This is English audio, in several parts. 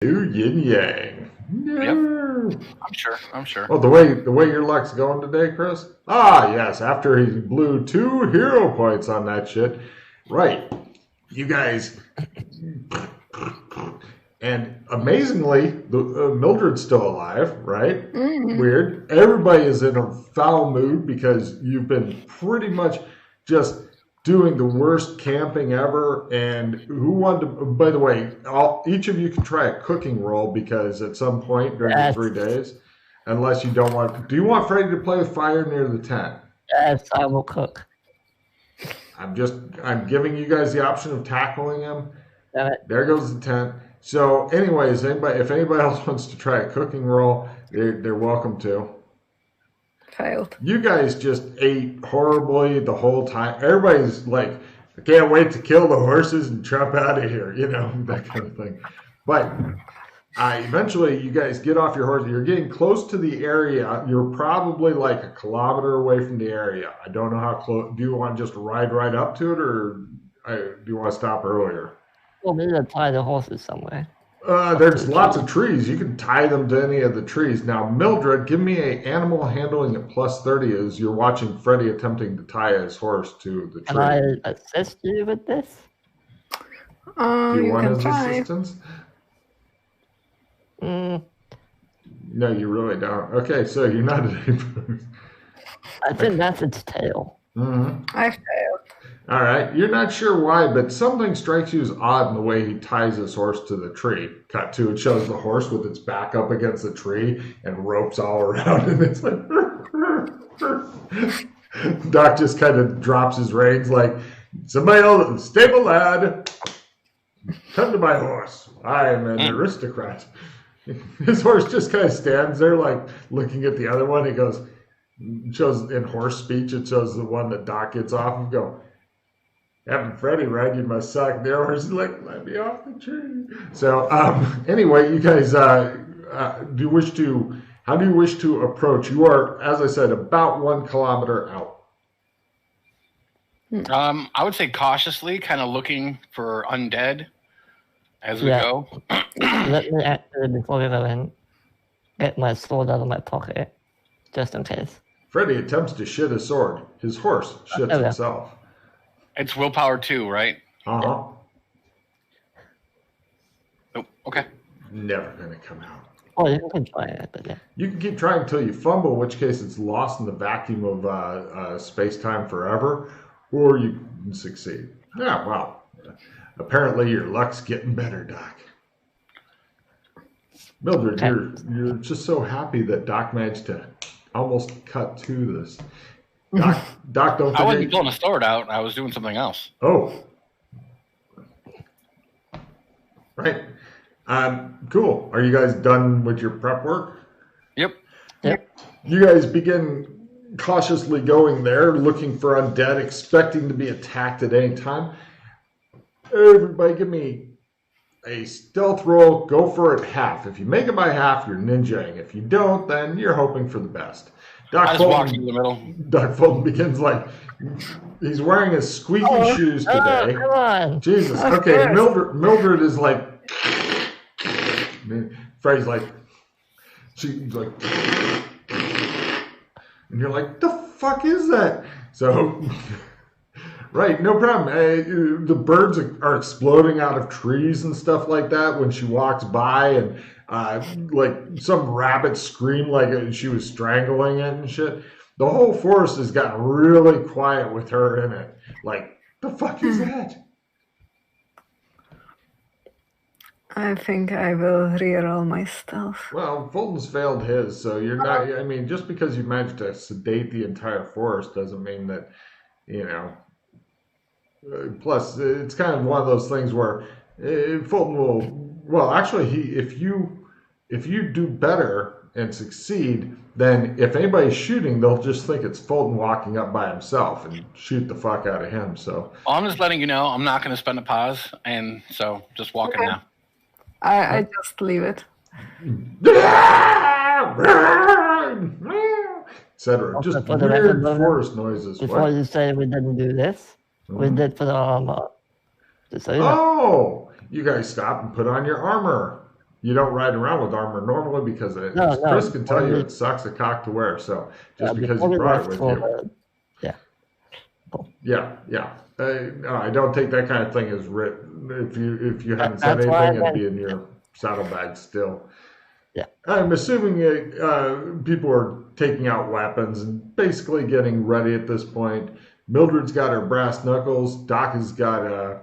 Yin yang. No. Yep. I'm sure. Oh, the way your luck's going today, Chris? Ah, yes. After he blew 2 hero points on that shit, right? You guys, and amazingly, Mildred's still alive, right? Mm-hmm. Weird. Everybody is in a foul mood because you've been pretty much just doing the worst camping ever. And who wanted to? By the way, each of you can try a cooking roll because at some point during the 3 days, unless you don't want. Do you want Freddy to play with fire near the tent? Yes, I will cook. I'm giving you guys the option of tackling him. There goes the tent. So, anyways, if anybody else wants to try a cooking roll, they're welcome to. Failed. You guys just ate horribly the whole time. Everybody's like, I can't wait to kill the horses and trump out of here, that kind of thing. But eventually, you guys get off your horse. You're getting close to the area. You're probably like a kilometer away from the area. I don't know how close. Do you want to just ride right up to it, or do you want to stop earlier? Well, maybe I'll tie the horses somewhere. There's lots of trees. You can tie them to any of the trees. Now, Mildred, give me an animal handling at +30 as you're watching Freddy attempting to tie his horse to the tree. Can I assist you with this? Do you want his try. assistance? Mm, No, you really don't. Okay, so you're not. I think that's its tail. Mm-hmm. I failed. All right, you're not sure why, but something strikes you as odd in the way he ties his horse to the tree. Cut to, it shows the horse with its back up against the tree and ropes all around, and it's like. Doc just kind of drops his reins like, somebody else, stable lad, come to my horse. I am an aristocrat. His horse just kind of stands there like looking at the other one. He goes, shows in horse speech, it shows the one that Doc gets off and go, having Freddy ride you must suck. The horse is like, let me off the tree. So anyway, you guys, how do you wish to approach? You are, as I said, about 1 kilometer out. I would say cautiously, kind of looking for undead as we go. Let me actually, before we go in, get my sword out of my pocket, just in case. Freddy attempts to shit his sword. His horse shits himself. It's willpower 2, right? Uh-huh. Oh, okay. Never gonna come out. Oh, you can try it, but yeah. You can keep trying until you fumble, in which case it's lost in the vacuum of space-time forever, or you can succeed. Yeah, well, apparently your luck's getting better, Doc. Mildred, you're just so happy that Doc managed to almost cut to this. Doc, don't forget. I wasn't pulling a sword out. I was doing something else. Oh. Right. Cool. Are you guys done with your prep work? Yep. You guys begin cautiously going there, looking for undead, expecting to be attacked at any time. Everybody give me a stealth roll. Go for it half. If you make it by half, you're ninjaing. If you don't, then you're hoping for the best. I just walked in the middle. Doc Fulton begins like, he's wearing his squeaky shoes today. Come on. Jesus. Okay, Mildred is like, Freddy's like, she's like, and you're like, the fuck is that? So, right, no problem. The birds are exploding out of trees and stuff like that when she walks by, and like some rabbit screamed like she was strangling it and shit. The whole forest has gotten really quiet with her in it. Like, the fuck is that? I think I will reroll my stuff. Well, Fulton's failed his, so you're not. I mean, just because you managed to sedate the entire forest doesn't mean that, plus, it's kind of one of those things where Fulton will. Well, actually, if you do better and succeed, then if anybody's shooting, they'll just think it's Fulton walking up by himself and shoot the fuck out of him. So I'm just letting you know I'm not going to spend a pause, and so just walking now. I just leave it. Etc. Just weird forest noises. Before you say we didn't do this, we did put our armor. Oh, you guys stop and put on your armor. You don't ride around with armor normally because Chris can tell you it sucks a cock to wear. So just because you brought it with you. Yeah. I don't think that kind of thing is written. If you hadn't said anything, it'd be in your saddlebag still. Yeah. I'm assuming people are taking out weapons and basically getting ready at this point. Mildred's got her brass knuckles. Doc has got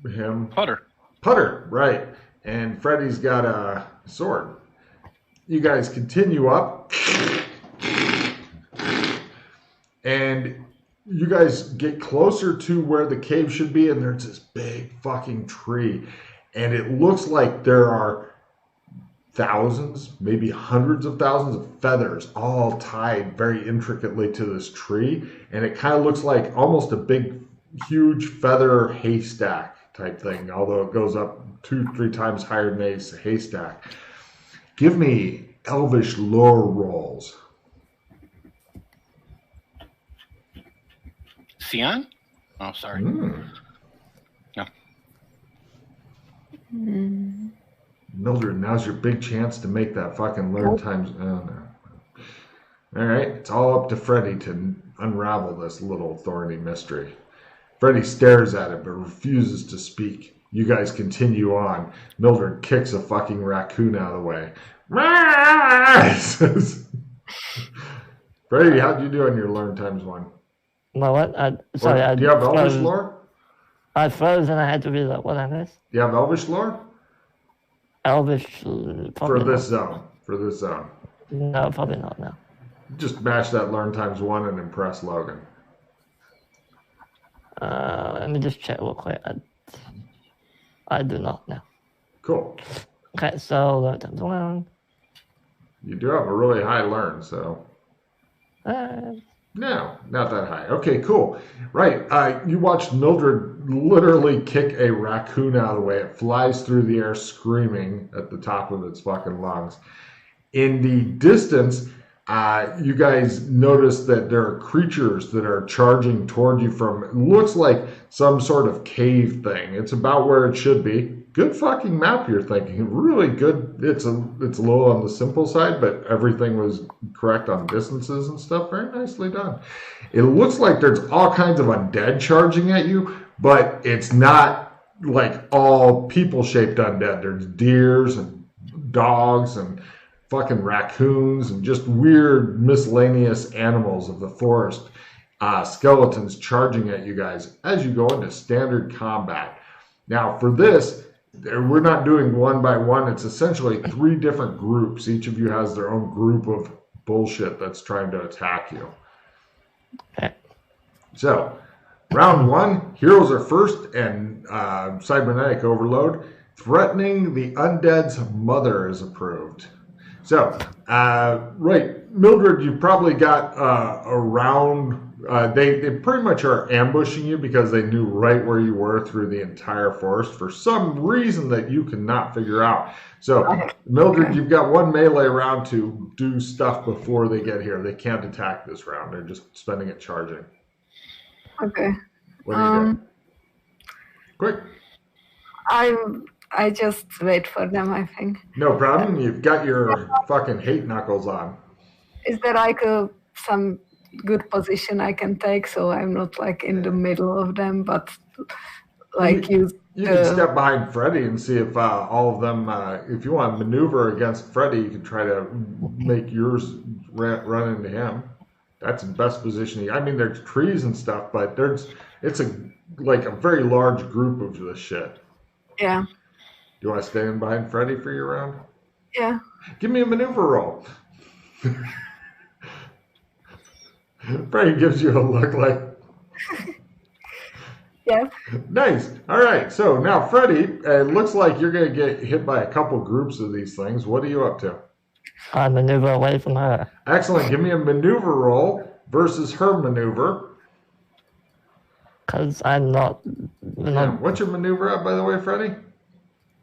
him. Putter, right. And Freddy's got a sword. You guys continue up. And you guys get closer to where the cave should be, and there's this big fucking tree. And it looks like there are thousands, maybe hundreds of thousands of feathers all tied very intricately to this tree. And it kind of looks like almost a big, huge feather haystack type thing, although it goes up 2-3 times higher than a haystack. Give me Elvish lore rolls. Sion? Oh, sorry. No. Mildred, now's your big chance to make that fucking learn times. Oh, no. All right, it's all up to Freddy to unravel this little thorny mystery. Freddy stares at it but refuses to speak. You guys continue on. Mildred kicks a fucking raccoon out of the way. Freddy, how'd you do on your learn times 1? No, what? Do you have Elvish lore? I froze and I had to read that. What I missed? Do you have Elvish lore? Elvish. For this zone. No, probably not now. Just mash that learn times 1 and impress Logan. Let me just check real quick. I do not know. Cool. Okay, so learn times 1. You do have a really high learn, so. No, not that high. Okay, cool. Right. You watched Mildred literally kick a raccoon out of the way. It flies through the air screaming at the top of its fucking lungs. In the distance, you guys notice that there are creatures that are charging toward you from, it looks like some sort of cave thing. It's about where it should be. Good fucking map, you're thinking. Really good. It's a little on the simple side, but everything was correct on distances and stuff. Very nicely done. It looks like there's all kinds of undead charging at you, but it's not like all people-shaped undead. There's deers and dogs and fucking raccoons and just weird miscellaneous animals of the forest. Skeletons charging at you guys as you go into standard combat. Now, for this, we're not doing one by one. It's essentially 3 different groups. Each of you has their own group of bullshit that's trying to attack you. So, round 1, heroes are first, and cybernetic overload. Threatening the undead's mother is approved. So, right, Mildred, you probably got around. They pretty much are ambushing you because they knew right where you were through the entire forest for some reason that you cannot figure out. So, Mildred, you've got 1 melee round to do stuff before they get here. They can't attack this round. They're just spending it charging. Okay. What do you do? Quick. I just wait for them, I think. No problem. You've got your fucking hate knuckles on. Is there like some good position I can take so I'm not like in the middle of them, but like you can step behind Freddy and see if all of them, if you want to maneuver against Freddy, you can try to make yours run into him. That's the best position. I mean, there's trees and stuff, but it's like a very large group of this shit. Yeah. Do you want to stand behind Freddy for your round? Yeah. Give me a maneuver roll. Freddy gives you a look like. Yes. Nice. All right. So now, Freddy, it looks like you're going to get hit by a couple groups of these things. What are you up to? I maneuver away from her. Excellent. Give me a maneuver roll versus her maneuver. Because I'm not. Yeah. What's your maneuver at, by the way, Freddy?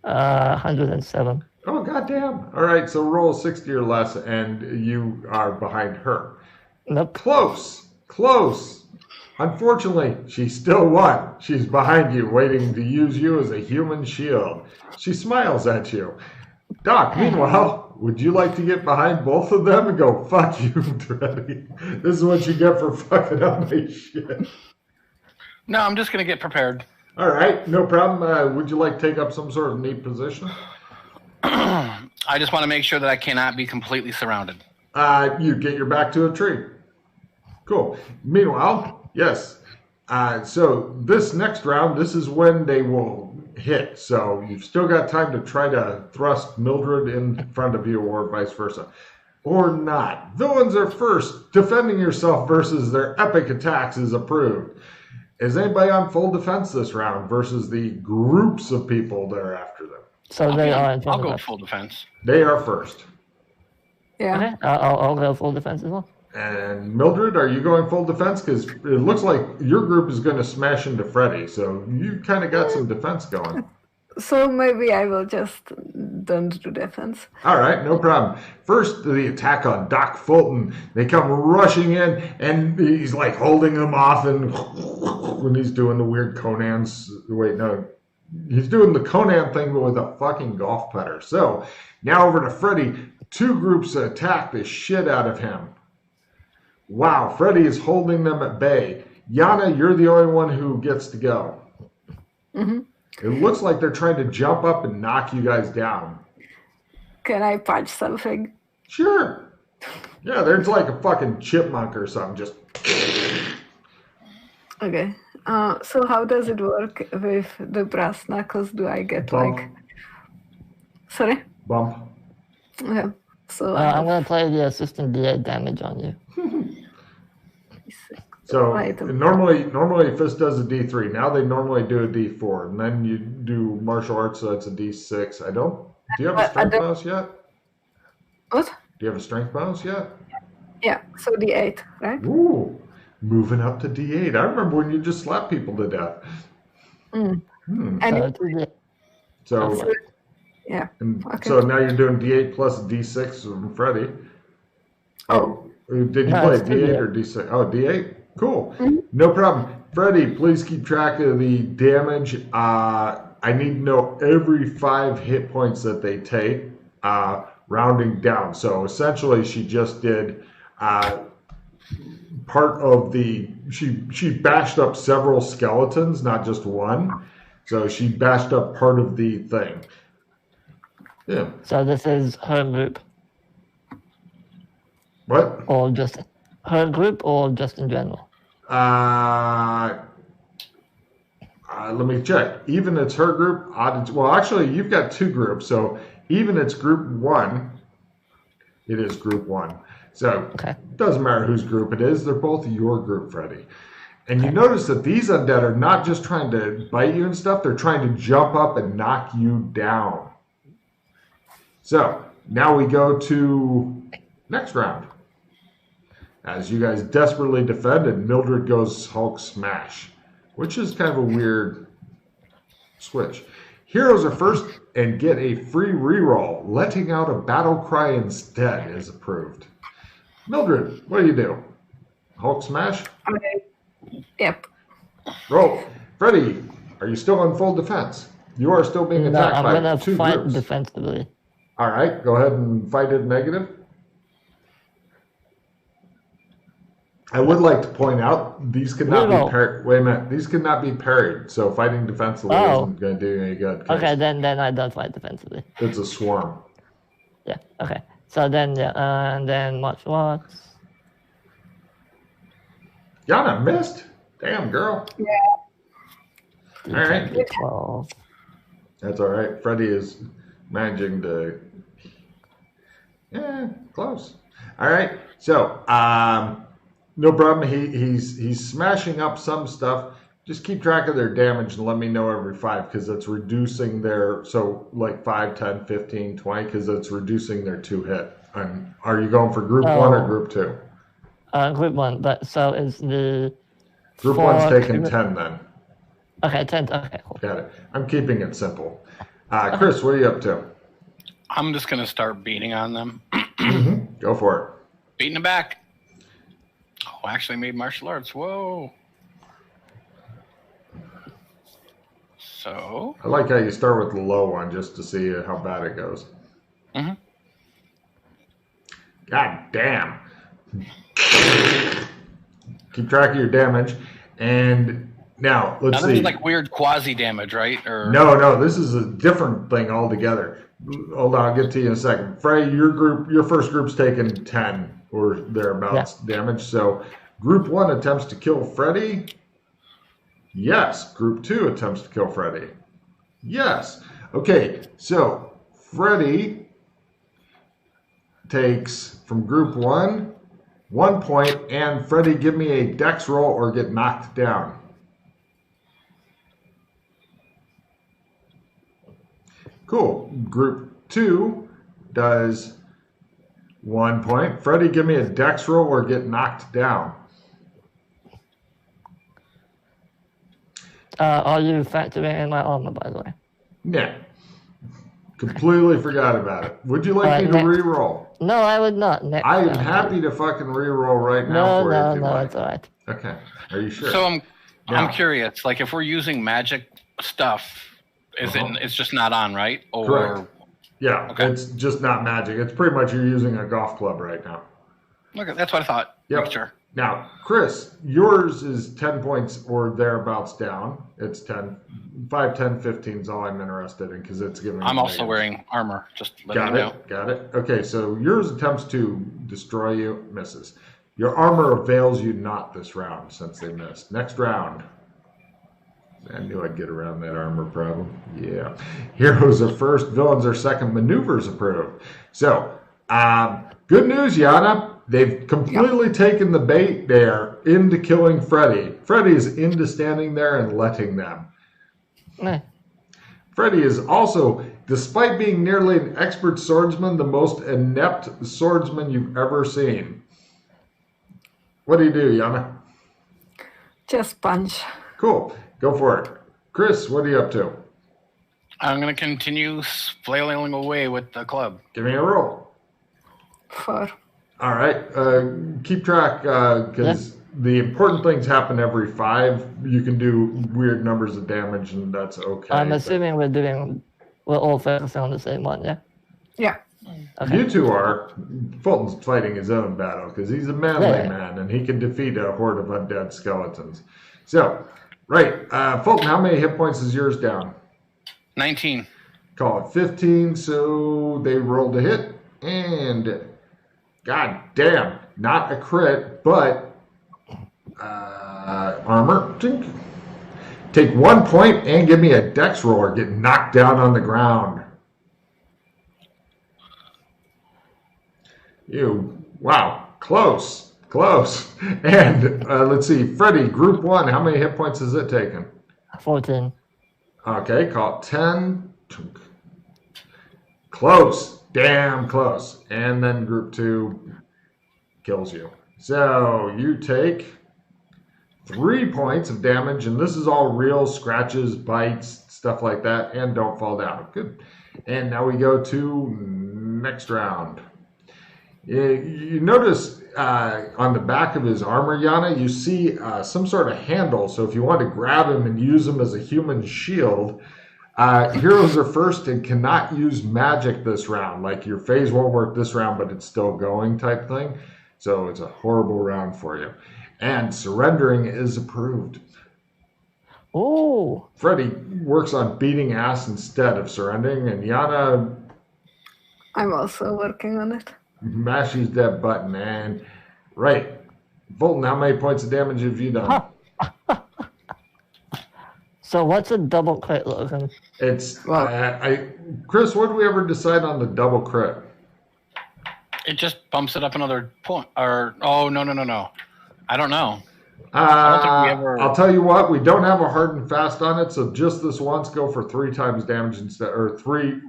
107. Oh, goddamn. All right. So roll 60 or less, and you are behind her. Nope. Close. Unfortunately, she still won. She's behind you, waiting to use you as a human shield. She smiles at you. Doc, meanwhile, would you like to get behind both of them and go, fuck you, Dreddy? This is what you get for fucking up my shit. No, I'm just going to get prepared. All right, no problem. Would you like to take up some sort of neat position? I just want to make sure that I cannot be completely surrounded. You get your back to a tree. Cool. Meanwhile, yes. So this next round, this is when they will hit. So you've still got time to try to thrust Mildred in front of you or vice versa. Or not. Villains are first. Defending yourself versus their epic attacks is approved. Is anybody on full defense this round versus the groups of people that are after them? So they are in I'll front go of us. full defense. They are first. Yeah. Okay, I'll go full defense as well. And Mildred, are you going full defense? Because it looks like your group is going to smash into Freddy, so you kind of got some defense going. So maybe I will just don't do defense. All right, no problem. First, the attack on Doc Fulton. They come rushing in, and he's like holding them off, and when he's doing the weird Conan's... Wait, no. He's doing the Conan thing, but with a fucking golf putter. So, now over to Freddy. Two groups attack the shit out of him. Wow, Freddy is holding them at bay. Yana, you're the only one who gets to go. Mm-hmm. It looks like they're trying to jump up and knock you guys down. Can I punch something? Sure. Yeah, there's like a fucking chipmunk or something. Just. Okay. So how does it work with the brass knuckles? Do I get Bump. like... Sorry? Bump. Okay. So I'm going to play the assistant D8 damage on you. So Right. normally Fist does a D3. Now they normally do a D4, and then you do martial arts, so it's a D6. Do you have a strength bonus yet? What? Do you have a strength bonus yet? Yeah. So the 8, right? Ooh, moving up to D8. I remember when you just slapped people to death. Mm. Hmm. And So it- it's a- So, yeah. and Okay. so now you're doing D8 plus D6 from Freddy. Oh, did you No, play it's still D8 D8. or D6? Oh, D8? Cool. Mhm. No problem. Freddy, please keep track of the damage. I need to know every 5 hit points that they take, rounding down. So essentially, she just did part of the... She bashed up several skeletons, not just one. So she bashed up part of the thing. Yeah. So this is her group, What? or just her group, or just in general? Let me check. Even it's her group. Well, actually, you've got 2 groups. So even it's group 1. It is group 1. So Okay. it doesn't matter whose group it is. They're both your group, Freddy. And you notice that these undead are not just trying to bite you and stuff. They're trying to jump up and knock you down. So now we go to next round. As you guys desperately defend, and Mildred goes Hulk smash, which is kind of a weird switch. Heroes are first and get a free reroll. Letting out a battle cry instead is approved. Mildred, what do? Hulk smash? Yep. Roll. Freddy, are you still in full defense? You are still being No, attacked I'm by going 2 to fight groups. defensively. All right, go ahead and fight it negative. I would like to point out these could not Reroll. be parried. Wait a minute, these could not be parried. So fighting defensively Oh. isn't going to do you any good. 'Cause Okay, then I don't fight defensively. it's a swarm. Yeah. Okay. So then and then martial arts. Yana missed. Damn girl. All right. D12. That's all right. Freddy is managing to. Yeah, close. All right. So, no problem. He's smashing up some stuff. Just keep track of their damage and let me know every 5 because it's reducing their, so like 5, 10, 15, 20 because it's reducing their 2 hit. And are you going for group 1 or group 2? Group 1, but so is the Group four 1's taking crit- 10 then. Okay, 10. Okay, cool. Got it. I'm keeping it simple. Chris, what are you up to? I'm just going to start beating on them. Go for Beating them back. Oh, I actually made martial arts. Whoa. So. I like how you start with the low one just to see how bad it goes. Mm-hmm. God damn. Keep track of your damage. And now, let's see. This is like weird quasi damage, right? Or No, this is a different thing altogether. Hold on, I'll get to you in a second. Frey, your first group's taken 10 or thereabouts damage. So group 1 attempts to kill Freddy. Yes. Group 2 attempts to kill Freddy. Yes. Okay, so Freddy takes from group 1 point, and Freddy, give me a dex roll or get knocked down. Cool. Group 2 does 1 point. Freddy, give me a dex roll or get knocked down. Are you factoring in my armor, by the way? Yeah. Completely forgot about it. Would you like me to re-roll? No, I would not. Next I am round. happy to fucking re-roll right now for you if you No, like. it's all right. Okay. Are you sure? So I'm curious. Like, if we're using magic stuff, it's just not on, right? Or correct. Yeah, okay. It's just not magic. It's pretty much you're using a golf club right now. Okay, that's what I thought. Yep. Sure. Now, Chris, yours is 10 points or thereabouts down. It's 10. 5, 10, 15 is all I'm interested in because it's giving. I'm also wearing armor. Just letting you know. Got it. Okay, so yours attempts to destroy you, misses. Your armor avails you not this round since they missed. Next round. I knew I'd get around that armor problem. Yeah. Heroes are first, villains are second, maneuvers approved. So, good news, Yana. They've completely taken the bait there into killing Freddy. Freddy is into standing there and letting them. Freddy is also, despite being nearly an expert swordsman, the most inept swordsman you've ever seen. What do you do, Yana? Just punch. Cool. Go for it. Chris, what are you up to? I'm going to continue flailing away with the club. Give me a roll. 4. All right. Keep track because the important things happen every 5. You can do weird numbers of damage, and that's okay. I'm assuming we're all focusing on the same one, yeah? Yeah. Okay. You two are. Fulton's fighting his own battle because he's a manly man, and he can defeat a horde of undead skeletons. So, right. Fulton, how many hit points is yours down? 19. Call it 15, so they rolled a hit, and god damn, not a crit, but armor. Take 1 point and give me a dex roll or get knocked down on the ground. Wow, close. And let's see, Freddy, group 1, how many hit points has it taken? 14. Okay, call it 10. Close. Damn close. And then group 2 kills you. So you take 3 points of damage, and this is all real scratches, bites, stuff like that, and don't fall down. Good. And now we go to next round. You notice on the back of his armor, Yana, you see some sort of handle. So if you want to grab him and use him as a human shield, heroes are first and cannot use magic this round. Like your phase won't work this round, but it's still going type thing. So it's a horrible round for you. And surrendering is approved. Oh. Freddy works on beating ass instead of surrendering, and Yana... I'm also working on it. Mashes that button, and... Right. Fulton, how many points of damage have you done? So what's a double crit, Logan? It's... Chris, what did we ever decide on the double crit? It just bumps it up another point. Or, oh, no. I don't know. I don't think we ever... I'll tell you what, we don't have a hard and fast on it, so just this once, go for 3 times damage instead, or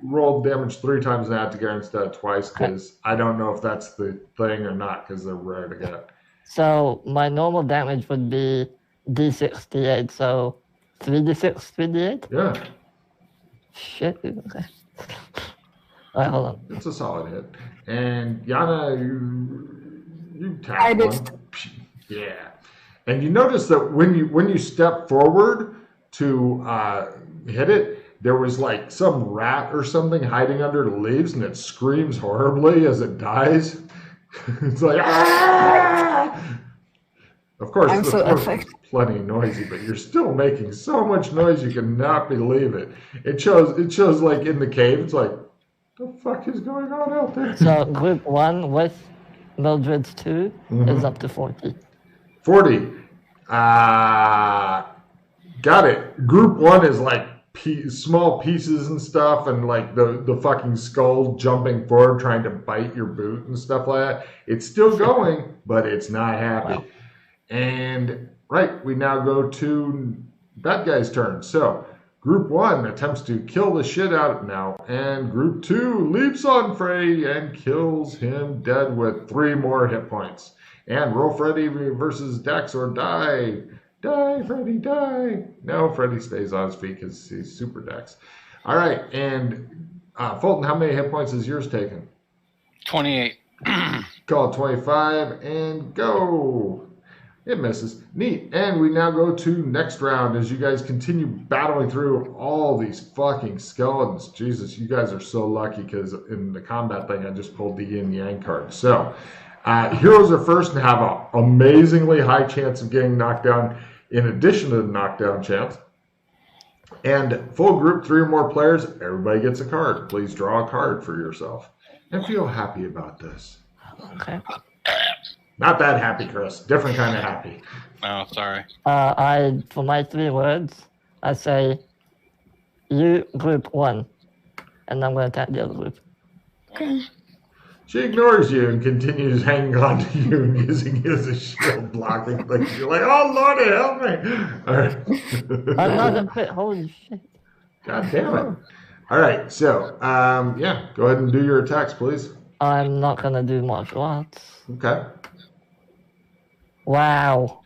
roll damage 3 times and add together instead of twice, because I don't know if that's the thing or not, because they're rare to get. So my normal damage would be d6, d8, so 3d6, 3d8? Yeah. Shit, okay. Alright, hold on. It's a solid hit. And Yana, you tap I one. did. Yeah. And you notice that when you step forward to hit it, there was like some rat or something hiding under the leaves, and it screams horribly as it dies. It's like, ah! Of course, I'm so it's affected. plenty noisy, but you're still making so much noise you cannot believe it. It shows like in the cave. It's like, the fuck is going on out there? So group 1 with Mildred's 2 is up to 40. 40. Got it. Group 1 is like small pieces and stuff, and like the fucking skull jumping forward trying to bite your boot and stuff like that. It's still going, but it's not happy. Wow. And right, we now go to bad guy's turn. So group 1 attempts to kill the shit out now, and group 2 leaps on Freddy and kills him dead with 3 more hit points. And roll Freddy versus Dex or die. Die, Freddy, die. No, Freddy stays on his feet because he's super Dex. All right, and Fulton, how many hit points is yours taken? 28. Call 25 and go. It misses. Neat. And we now go to next round as you guys continue battling through all these fucking skeletons. Jesus, you guys are so lucky because in the combat thing, I just pulled the yin yang card. So heroes are first and have an amazingly high chance of getting knocked down in addition to the knockdown chance. And full group, 3 or more players, everybody gets a card. Please draw a card for yourself and feel happy about this. Okay. Not that happy, Chris. Different kind of happy. Oh, sorry. For my 3 words, I say, you group 1, and I'm going to attack the other group. Okay. She ignores you and continues hanging on to you and using you as a shield blocking things. You're like, oh, Lordy, help me. All right. I'm not going to quit. Holy shit. God damn it. All right. So, yeah, go ahead and do your attacks, please. I'm not going to do martial arts. Okay. Wow.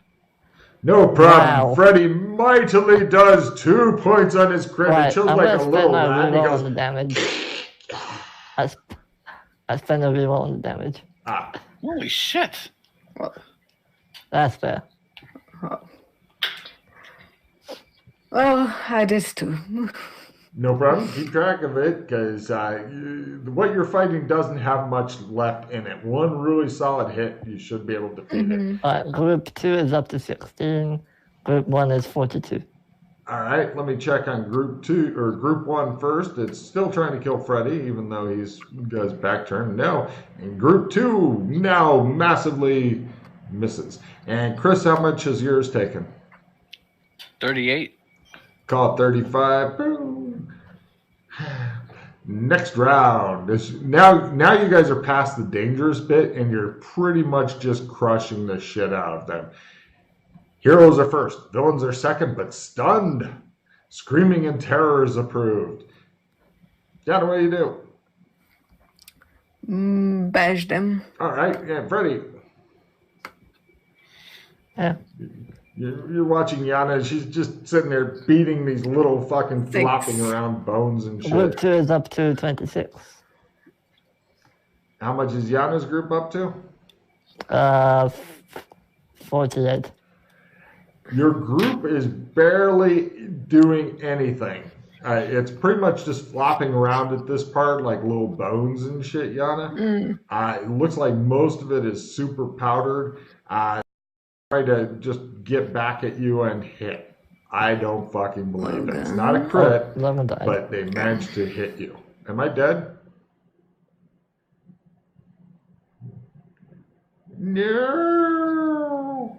No problem. Wow. Freddy mightily does 2 points on his crit. Right, It shows I'm like going a to little spend my rat. He reroll goes, on the damage. I spend a reroll on the damage. Holy shit. That's fair. Well, I did too. no problem. Keep track of it because what you're fighting doesn't have much left in it. One really solid hit, you should be able to defeat it. Group 2 is up to 16. Group 1 is 42. All right, let me check on group 2 or group 1 first. It's still trying to kill Freddy, even though he's got his back turned. No, and group 2 now massively misses. And Chris, how much has yours taken? 38. Call it 35. Boom. Next round. Now you guys are past the dangerous bit, and you're pretty much just crushing the shit out of them. Heroes are first, villains are second, but stunned. Screaming in terror is approved. Dad, what do you do? Bash them. All right, yeah, Freddy. Yeah. You're watching Yana. She's just sitting there beating these little fucking 6. flopping around bones and Group shit. 2 is up to 26. How much is Yana's group up to? 48. Your group is barely doing anything. It's pretty much just flopping around at this part like little bones and shit, Yana. It looks like most of it is super powdered. Try to just get back at you and hit. I don't fucking believe it. It's not a crit, Lemon died. but they managed to hit you. Am I dead? No.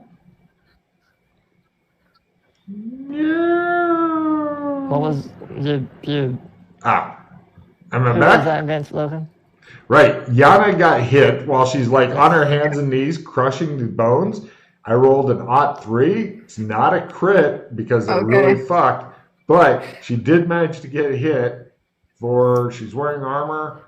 No. What was you? Am I Who was back? that against, Logan? Right. Yana got hit while she's like on her hands and knees crushing the bones. I rolled an +3. It's not a crit because they're really fucked, but she did manage to get hit she's wearing armor,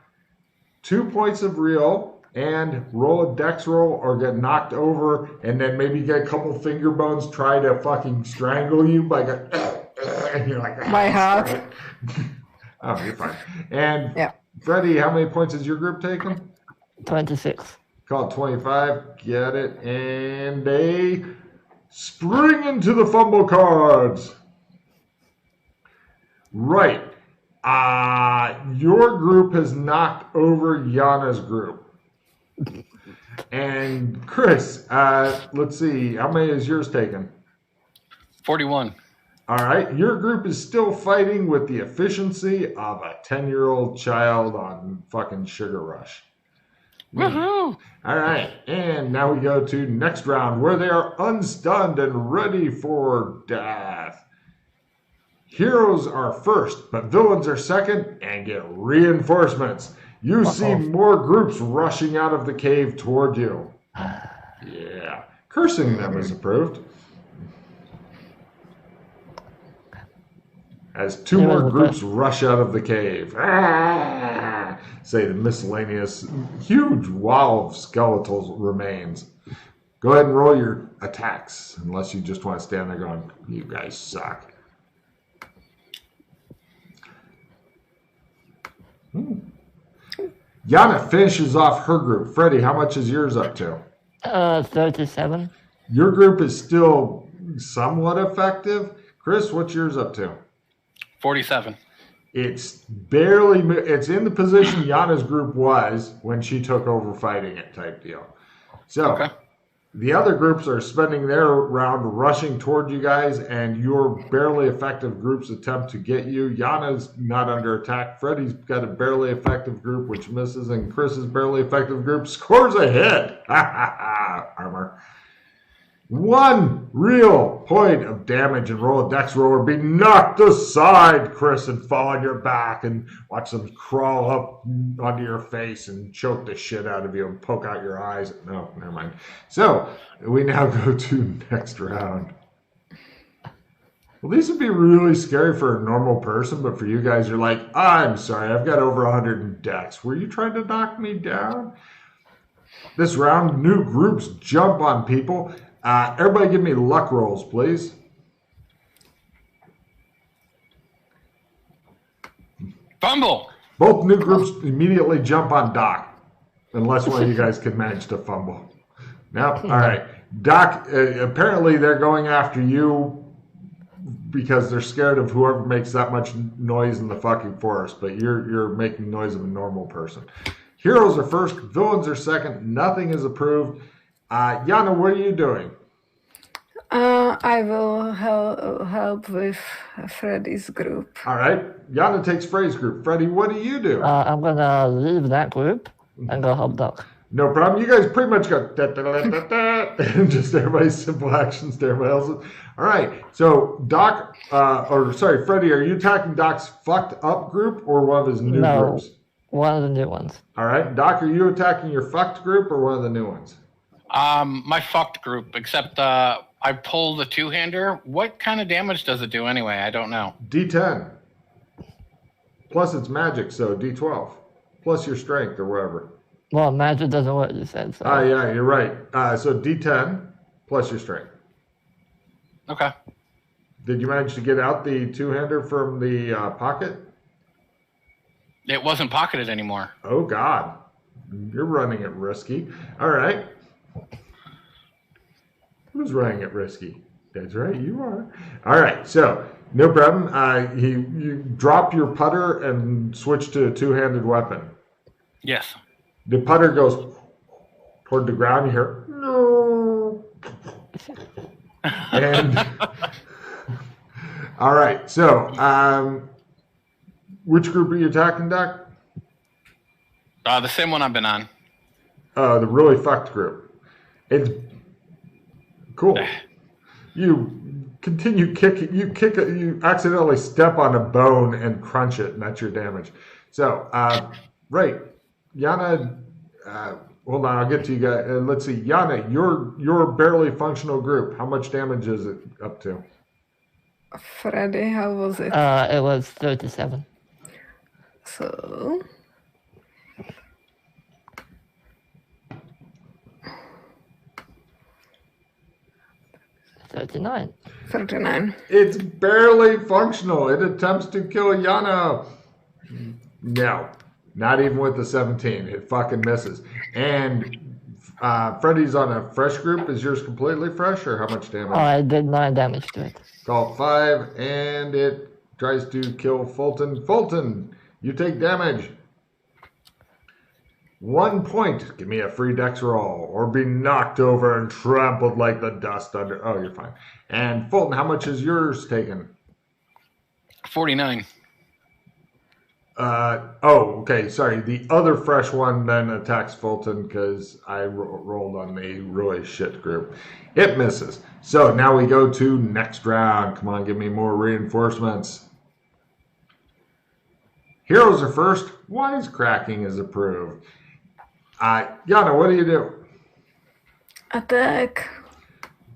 2 points of real, and roll a dex roll or get knocked over and then maybe get a couple finger bones try to fucking strangle you by and you're like, My heart. Oh, you're fine. And Yeah. Freddie, how many points has your group taken? 26. Call it 25. Get it. And they spring into the fumble cards. Right. Your group has knocked over Yana's group. And Chris, let's see, how many is yours taken? 41. All right, your group is still fighting with the efficiency of a 10-year-old child on fucking Sugar Rush. Woohoo! All right, and now we go to next round where they are unstunned and ready for death. Heroes are first, but villains are second and get reinforcements. You see more groups rushing out of the cave toward you. Yeah, cursing them is approved. As two more groups rush out of the cave. Say the miscellaneous huge wall of skeletal remains. Go ahead and roll your attacks, unless you just want to stand there going, you guys suck. Yana finishes off her group. Freddie, how much is yours up to? 37. Your group is still somewhat effective. Chris, what's yours up to? 47. It's in the position Yana's group was when she took over fighting it type deal. So the other groups are spending their round rushing toward you guys, and your barely effective groups attempt to get you. Yana's not under attack. Freddy's got a barely effective group which misses, and Chris's barely effective group scores a hit. Armor. 1 real point of damage and roll a dex roll or be knocked aside, Chris, and fall on your back and watch them crawl up onto your face and choke the shit out of you and poke out your eyes. No, never mind. So we now go to next round. Well, these would be really scary for a normal person, but for you guys, you're like, I'm sorry, I've got over 100 in dex. Were you trying to knock me down? This round, new groups jump on people. Everybody give me luck rolls, please. Fumble! Both new groups immediately jump on Doc, unless one of you guys can manage to fumble. No? All right. Doc, apparently they're going after you because they're scared of whoever makes that much noise in the fucking forest, but you're making noise of a normal person. Heroes are first, villains are second, nothing is approved. Yana, what are you doing? I will help with Freddy's group. All right. Yana takes Freddy's group. Freddy, what do you do? I'm going to leave that group and go help Doc. No problem. You guys pretty much go and just everybody's simple actions to everybody else's. All right. So Freddy, are you attacking Doc's fucked up group or one of his new groups? One of the new ones. All right. Doc, are you attacking your fucked group or one of the new ones? My fucked group, except I pulled the two-hander. What kind of damage does it do anyway? I don't know. D10. Plus it's magic, so D12. Plus your strength or whatever. Well, magic doesn't work, you said. So. Yeah, you're right. So D10 plus your strength. Okay. Did you manage to get out the two-hander from the pocket? It wasn't pocketed anymore. Oh, God. You're running it risky. All right. Who's running it risky? That's right, you are. All right, so no problem. You drop your putter and switch to a two-handed weapon. Yes. The putter goes toward the ground. You hear, no. And, all right, so which group are you attacking, Doc? The same one I've been on. The really fucked group. It's cool. You continue kicking. You accidentally step on a bone and crunch it, and that's your damage. So, right, Yana. Hold on, I'll get to you guys. Let's see, Yana, your barely functional group. How much damage is it up to? Freddy, how was it? It was 37. So. $39. 39. It's barely functional. It attempts to kill Yana. No, not even with the 17. It fucking misses. And Freddy's on a fresh group. Is yours completely fresh, or how much damage? I did 9 damage to it. Call it 5, and it tries to kill Fulton. Fulton, you take damage. 1 point. Give me a free dex roll, or be knocked over and trampled like the dust under. Oh, you're fine. And Fulton, how much is yours taken? 49. Okay. Sorry. The other fresh one then attacks Fulton because I rolled on the really shit group. It misses. So now we go to next round. Come on, give me more reinforcements. Heroes are first. Wisecracking is approved. Yana, what do you do? Attack.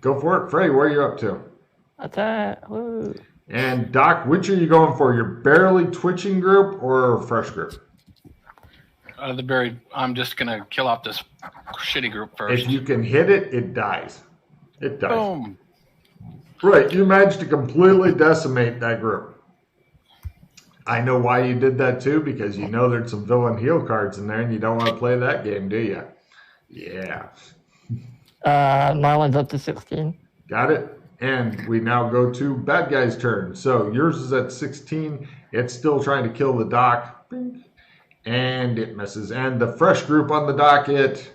Go for it. Freddie, what are you up to? Attack. Woo. And Doc, which are you going for? Your barely twitching group or fresh group? I'm just gonna kill off this shitty group first. If you can hit it, it dies. It dies. Boom. Right, you managed to completely decimate that group. I know why you did that too, because you know there's some villain heal cards in there and you don't want to play that game, do you? Yeah. My one's up to 16. Got it? And we now go to bad guy's turn. So yours is at 16. It's still trying to kill the Doc. And it misses. And the fresh group on the docket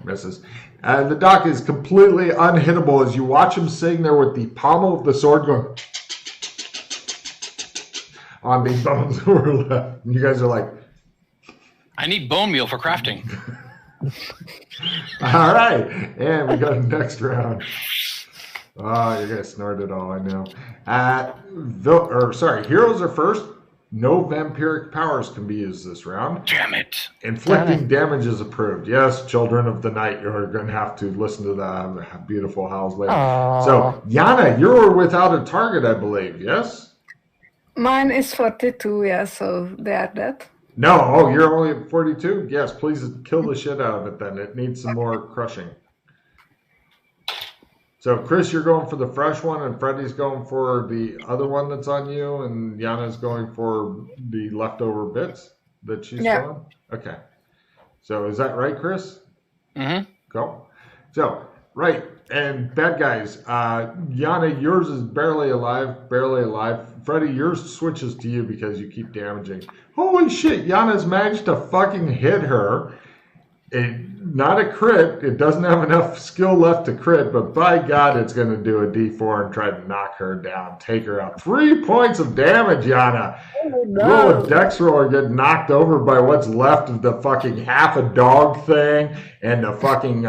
misses. The Doc is completely unhittable as you watch him sitting there with the pommel of the sword going on the bones that were left. You guys are like, I need bone meal for crafting. all right. And we go to the next round. Oh, you're going to snort it all, I know. Heroes are first. No vampiric powers can be used this round. Damn it. Inflicting damage is approved. Yes, children of the night, you're going to have to listen to the beautiful howls later. Aww. So, Yana, you're without a target, I believe, yes? Mine is 42, yeah, so they are dead. No, you're only at 42? Yes, please kill the shit out of it then. It needs some more crushing. So, Chris, you're going for the fresh one, and Freddie's going for the other one that's on you, and Yana's going for the leftover bits that she's throwing? Okay. So, is that right, Chris? Mm-hmm. Go. So, right. And bad guys, Yana, yours is barely alive. Freddie, yours switches to you because you keep damaging. Holy shit, Yana's managed to fucking hit her. Not a crit. It doesn't have enough skill left to crit, but by God, it's going to do a D4 and try to knock her down, take her out. 3 points of damage, Yana. Oh, no. Roll a dex roll or get knocked over by what's left of the fucking half a dog thing and the fucking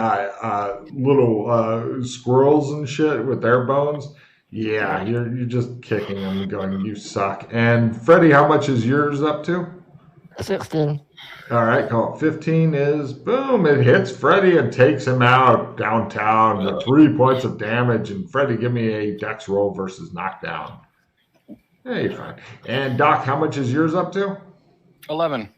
little squirrels and shit with their bones. Yeah, you're just kicking them and going, you suck. And Freddie, how much is yours up to? 16. All right, call it 15 is, boom, it hits Freddie and takes him out downtown with 3 points of damage. And Freddie, give me a dex roll versus knockdown. Yeah, you're fine. And Doc, how much is yours up to? 11.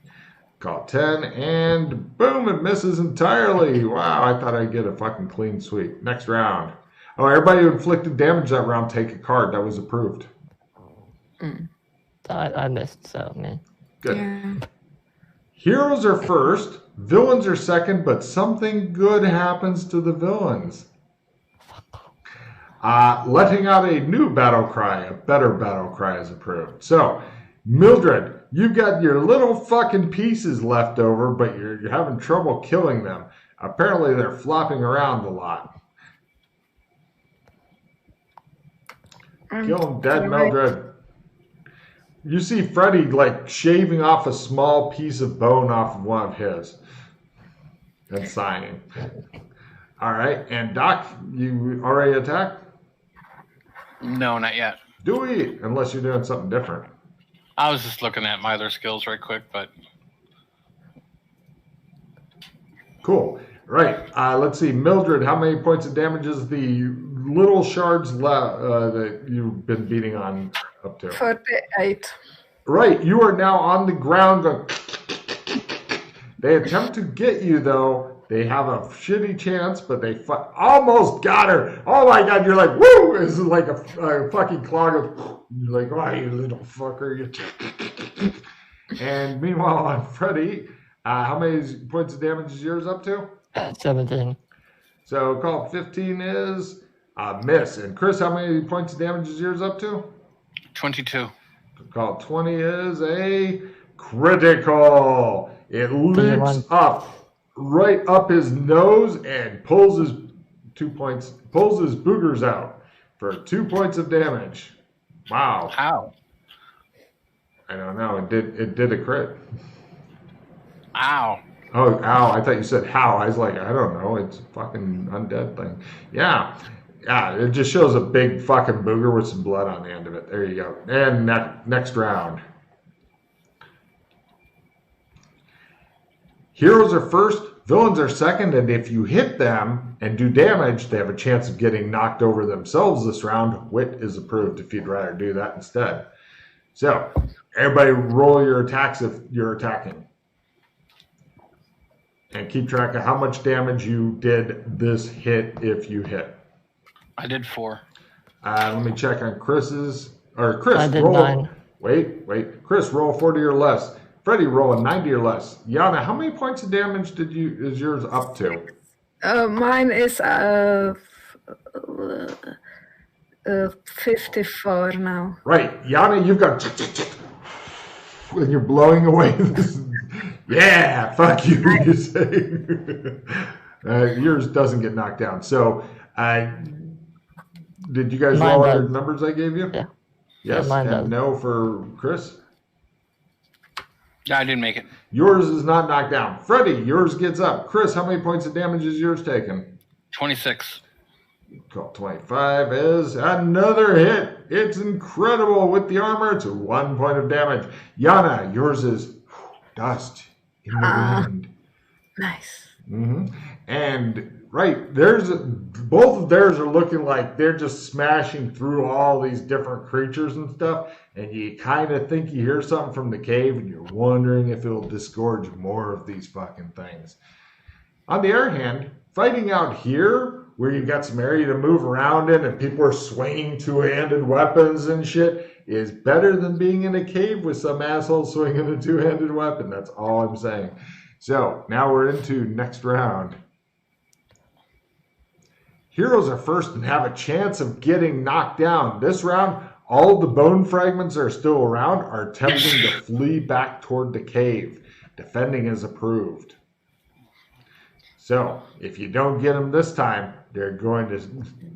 Call it 10, and boom, it misses entirely. Wow, I thought I'd get a fucking clean sweep. Next round. Oh, everybody who inflicted damage that round, take a card. That was approved. I missed, so me. Good. Yeah. Heroes are first, villains are second, but something good happens to the villains. Letting out a new battle cry, a better battle cry is approved. So, Mildred, you've got your little fucking pieces left over, but you're having trouble killing them. Apparently, they're flopping around a lot. Kill them dead, Mildred. You see Freddie like shaving off a small piece of bone off of one of his and sighing. All right, and Doc, you already attacked? No, not yet. Do we? Unless you're doing something different. I was just looking at my other skills right quick, but Cool. Right. Let's see, Mildred. How many points of damage is the little shards that you've been beating on up to? 48. Right. You are now on the ground going. They attempt to get you, though. They have a shitty chance, but they almost got her. Oh my God! You're like, woo! This is like a fucking clog of. You're like, oh, you little fucker! You. And meanwhile, on Freddie, how many points of damage is yours up to? 17. So call it 15 is a miss. And Chris, how many points of damage is yours up to? 22. Call 20 is a critical. It leaps up, right up his nose and pulls his boogers out for 2 points of damage. Wow. How? I don't know. It did a crit. Ow. Oh, ow. I thought you said how. I was like, I don't know. It's a fucking undead thing. Yeah. Yeah, it just shows a big fucking booger with some blood on the end of it. There you go. And next round. Heroes are first, villains are second, and if you hit them and do damage, they have a chance of getting knocked over themselves this round. Wit is approved if you'd rather do that instead. So, everybody roll your attacks if you're attacking. And keep track of how much damage you did this hit if you hit. I did 4. Let me check on Chris's. Or Chris, I did roll. 9. Wait. Chris, roll 40 or less. Freddie, roll a 90 or less. Yana, how many points of damage is yours up to? Mine is 54 now. Right. Yana, you've got... And you're blowing away this... Yeah, fuck you, you say. Yours doesn't get knocked down. So, did you guys roll all your numbers I gave you? Yeah. Yes, mine and does. no for Chris? Yeah, I didn't make it. Yours is not knocked down. Freddie, yours gets up. Chris, how many points of damage is yours taken? 26. Call 25 is another hit. It's incredible with the armor. It's 1 point of damage. Yana, yours is dust in the wind. Nice. Mm-hmm. And right, both of theirs are looking like they're just smashing through all these different creatures and stuff. And you kind of think you hear something from the cave, and you're wondering if it'll disgorge more of these fucking things. On the other hand, fighting out here, where you've got some area to move around in and people are swinging two-handed weapons and shit, is better than being in a cave with some asshole swinging a two-handed weapon. That's all I'm saying. So, now we're into next round. Heroes are first and have a chance of getting knocked down. This round, all the bone fragments that are still around are attempting to flee back toward the cave. Defending is approved. So, if you don't get them this time, they're going to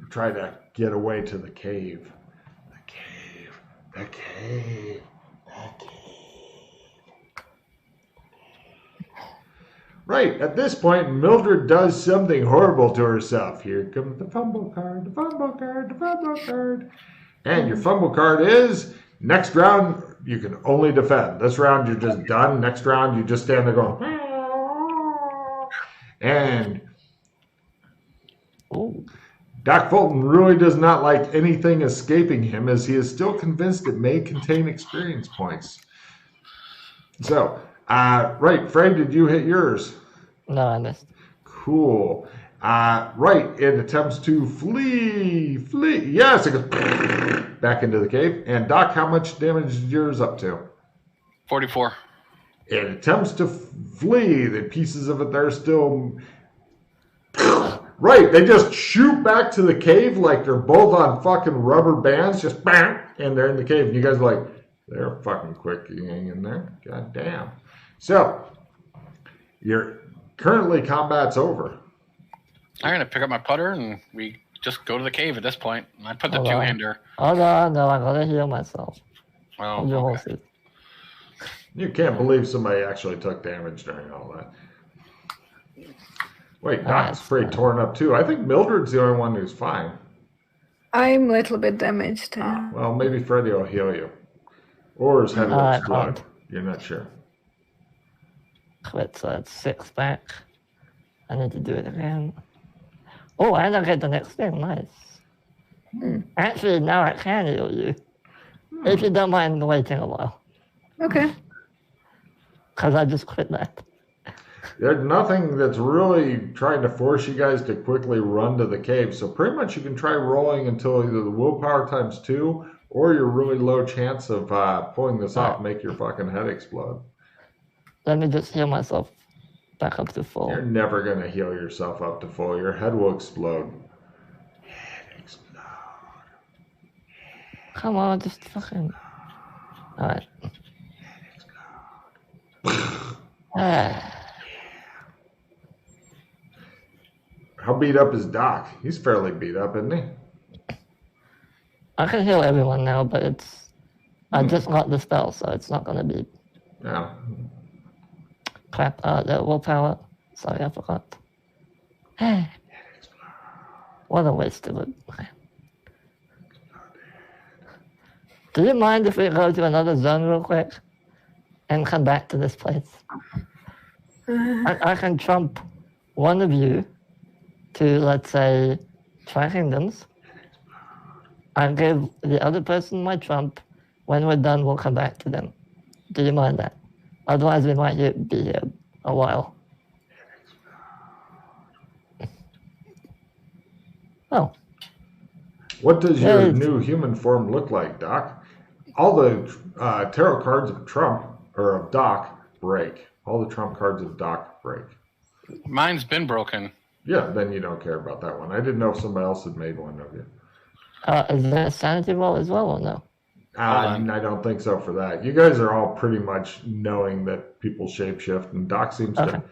try to get away to the cave. The cave. The cave. The cave. Right, at this point, Mildred does something horrible to herself. Here comes the fumble card, the fumble card, the fumble card. And your fumble card is, next round, you can only defend. This round, you're just done. Next round, you just stand there going, and Doc Fulton really does not like anything escaping him, as he is still convinced it may contain experience points. So, right, Fred, did you hit yours? No, I missed. Cool. Right, it attempts to flee. Yes, it goes back into the cave. And Doc, how much damage is yours up to? 44. It attempts to flee. The pieces of it, they're still... Right, they just shoot back to the cave like they're both on fucking rubber bands, just bang, and they're in the cave. And you guys are like, they're fucking quick getting in there. God damn. So, currently combat's over. I'm going to pick up my putter and we just go to the cave at this point. And I put the two-hander. Oh, no, I gotta heal myself. Oh, okay. You can't believe somebody actually took damage during all that. Wait, Doc's pretty torn up too. I think Mildred's the only one who's fine. I'm a little bit damaged. Well, maybe Freddie will heal you. Or his head will explode. You're not sure. Quit, so that's 6 back. I need to do it again. Oh, and I get the next thing. Nice. Actually, now I can heal you. If you don't mind waiting a while. Okay. Because I just quit that. There's nothing that's really trying to force you guys to quickly run to the cave. So pretty much you can try rolling until either the willpower times 2 or your really low chance of pulling this off make your fucking head explode. Let me just heal myself back up to full. You're never going to heal yourself up to full. Your head will explode. Head explode. Come on, just fucking. Alright. How beat up is Doc? He's fairly beat up, isn't he? I can heal everyone now, but it's. I just got the spell, so it's not gonna be Yeah. crap. The willpower. Sorry, I forgot. What a waste of it. Do you mind if we go to another zone real quick and come back to this place? I can trump one of you to, let's say, Tri-Kingdoms. I give the other person my trump. When we're done, we'll come back to them. Do you mind that? Otherwise, we might be here a while. Oh. What does your new human form look like, Doc? All the tarot cards of Trump, or of Doc, break. All the trump cards of Doc break. Mine's been broken. Yeah, then you don't care about that one. I didn't know if somebody else had made one of you. Is that a sanity roll as well, or no? I don't think so for that. You guys are all pretty much knowing that people shapeshift, and Doc seems to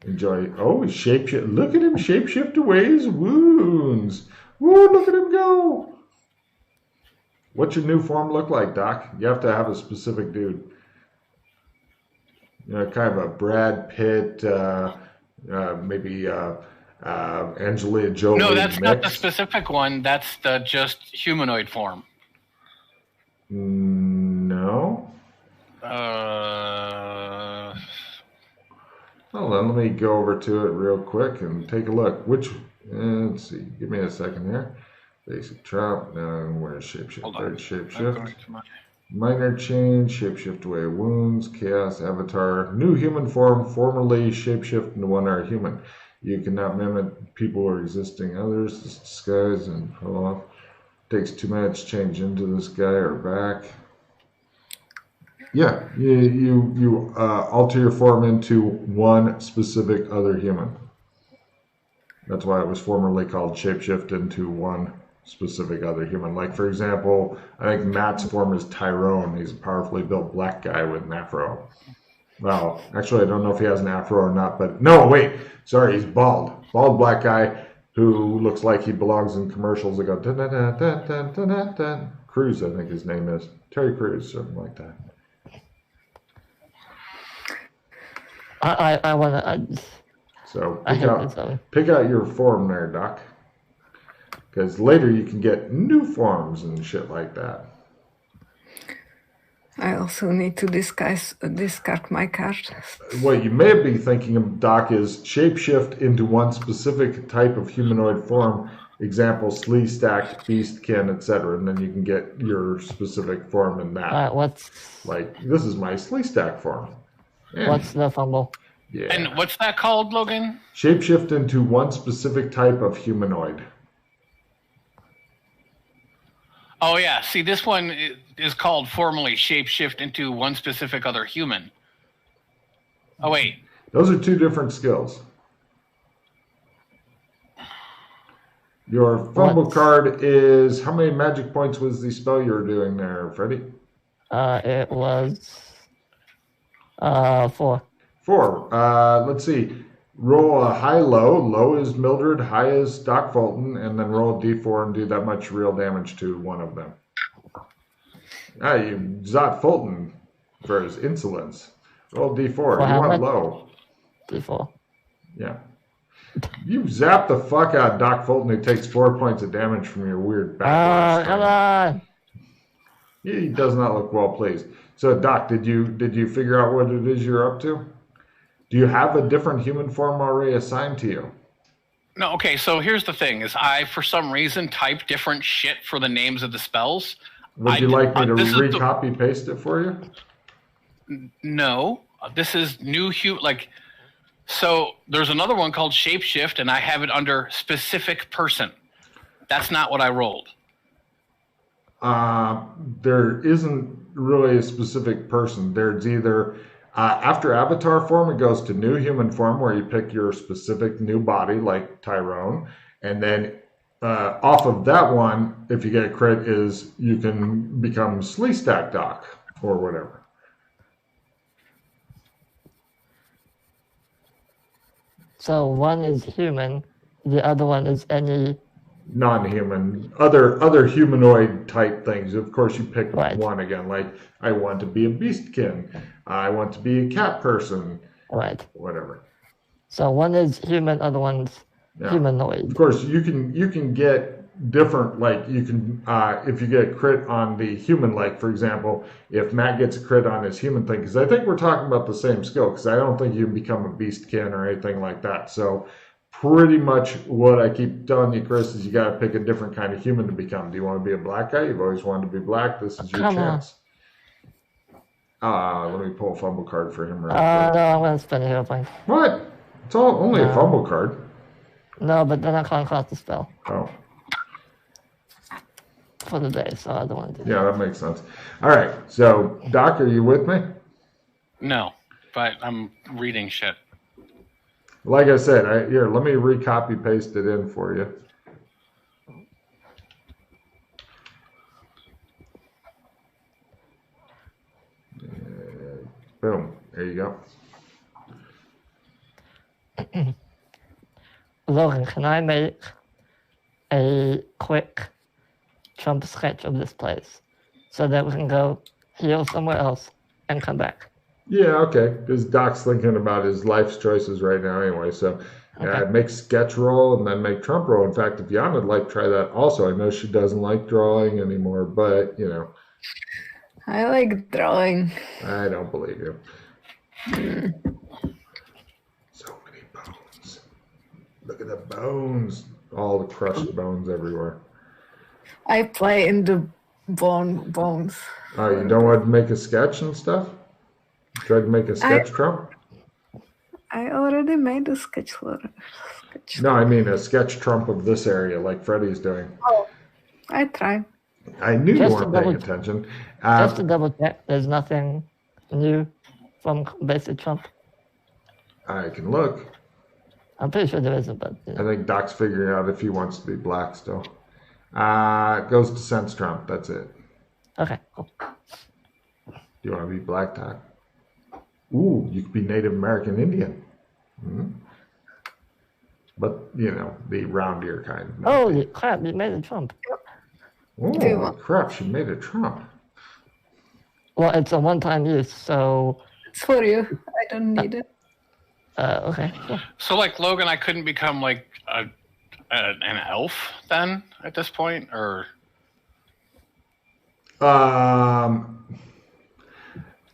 enjoy. Oh, shapeshift! Look at him shapeshift away his wounds. Woo! Look at him go. What's your new form look like, Doc? You have to have a specific dude. You know, kind of a Brad Pitt, maybe Angelina Jolie. No, that's mix. not the specific one. That's the just humanoid form. No. Hold on, let me go over to it real quick and take a look. Let's see. Give me a second here. Basic trap. Now where's shapeshift? Third shapeshift. Minor change. Shapeshift away wounds. Chaos avatar. New human form. Formerly shapeshift into one are human. You cannot mimic people or existing others. Disguise and pull off. Takes 2 minutes to change into this guy or back. Yeah, you alter your form into one specific other human. That's why it was formerly called shapeshift into one specific other human. Like, for example, I think Matt's form is Tyrone. He's a powerfully built black guy with an afro. Well, actually, I don't know if he has an afro or not, but no, wait. Sorry, he's bald. Bald black guy who looks like he belongs in commercials that go da-da-da-da-da-da-da-da. Cruz, I think his name is. Terry Crews, something like that. I want to... So pick out your form there, Doc. Because later you can get new forms and shit like that. I also need to discard my card. What you may be thinking of, Doc, is shapeshift into one specific type of humanoid form. Example, Slee Stack, Beastkin, etc. And then you can get your specific form in that. Like, this is my Slee Stack form. Yeah. What's the fumble? Yeah. And what's that called, Logan? Shapeshift into one specific type of humanoid. Oh, yeah. See, this one is called formally shapeshift into one specific other human. Oh, wait. Those are two different skills. Your fumble card is... How many magic points was the spell you were doing there, Freddie? It was... 4. 4. Let's see. Roll a high-low. Low is Mildred, high is Doc Fulton, and then roll a d4 and do that much real damage to one of them. You zot Fulton for his insolence. Roll d4. You want low. D4. Yeah. You zap the fuck out of Doc Fulton, who takes 4 points of damage from your weird backlash. Come on! He does not look well pleased. So, Doc, did you figure out what it is you're up to? Do you have a different human form already assigned to you? No, okay, so here's the thing, is I, for some reason, type different shit for the names of the spells. Would you like me to re-copy-paste it for you? No. This is new so there's another one called Shapeshift, and I have it under specific person. That's not what I rolled. There isn't really a specific person. There's either... after avatar form, it goes to new human form, where you pick your specific new body, like Tyrone. And then off of that one, if you get a crit, is you can become Sleestack Doc or whatever. So one is human, the other one is any non-human, other humanoid type things. Of course, you pick Right. one again. Like, I want to be a beastkin. I want to be a cat person. right. Whatever. So one is human, other one's Yeah. humanoid. Of course, you can get different. Like, you can if you get a crit on the human. Like, for example, if Matt gets a crit on his human thing, because I think we're talking about the same skill. Because I don't think you can become a beastkin or anything like that. So. Pretty much what I keep telling you, Chris, is you got to pick a different kind of human to become. Do you want to be a black guy? You've always wanted to be black. This is your Come on. chance. Let me pull a fumble card for him No, right quick. I'm going to spend a hero point. What? It's only a No. fumble card. No, but then I can't cast the spell Oh, for the day, so I don't want to do that. yeah, that makes sense. All right, so Doc, are you with me? No, but I'm reading shit. Like I said, here, let me recopy paste it in for you. Boom, there you go. Logan, can I make a quick Trump sketch of this place so that we can go heal somewhere else and come back? Yeah, okay. Because Doc's thinking about his life's choices right now anyway. So Okay. make sketch roll and then make Trump roll. In fact, if Yana would like, try that also. I know she doesn't like drawing anymore, but, I like drawing. I don't believe you. So many bones. Look at the bones. All the crushed bones everywhere. I play in the bones. Oh, you don't want to make a sketch and stuff? Tried to make a sketch, Trump? I already made a sketch for sketch. No, I mean a sketch Trump of this area like Freddy's doing. Oh, I tried. I knew you Just weren't to paying double- attention. Just to double check, there's nothing new from basic Trump. I can look. I'm pretty sure there isn't, but I think Doc's figuring out if he wants to be black still. It goes to Sense Trump. That's it. okay, cool. Do you want to be black, Doc? Ooh, you could be Native American Indian. Hmm. But, the round ear kind. Holy crap, you made a Trump. Do you Oh, want- crap. She made a Trump. Well, it's a one-time use, so It's for you. I don't need it. okay. Cool. So, like Logan, I couldn't become like an elf then at this point, or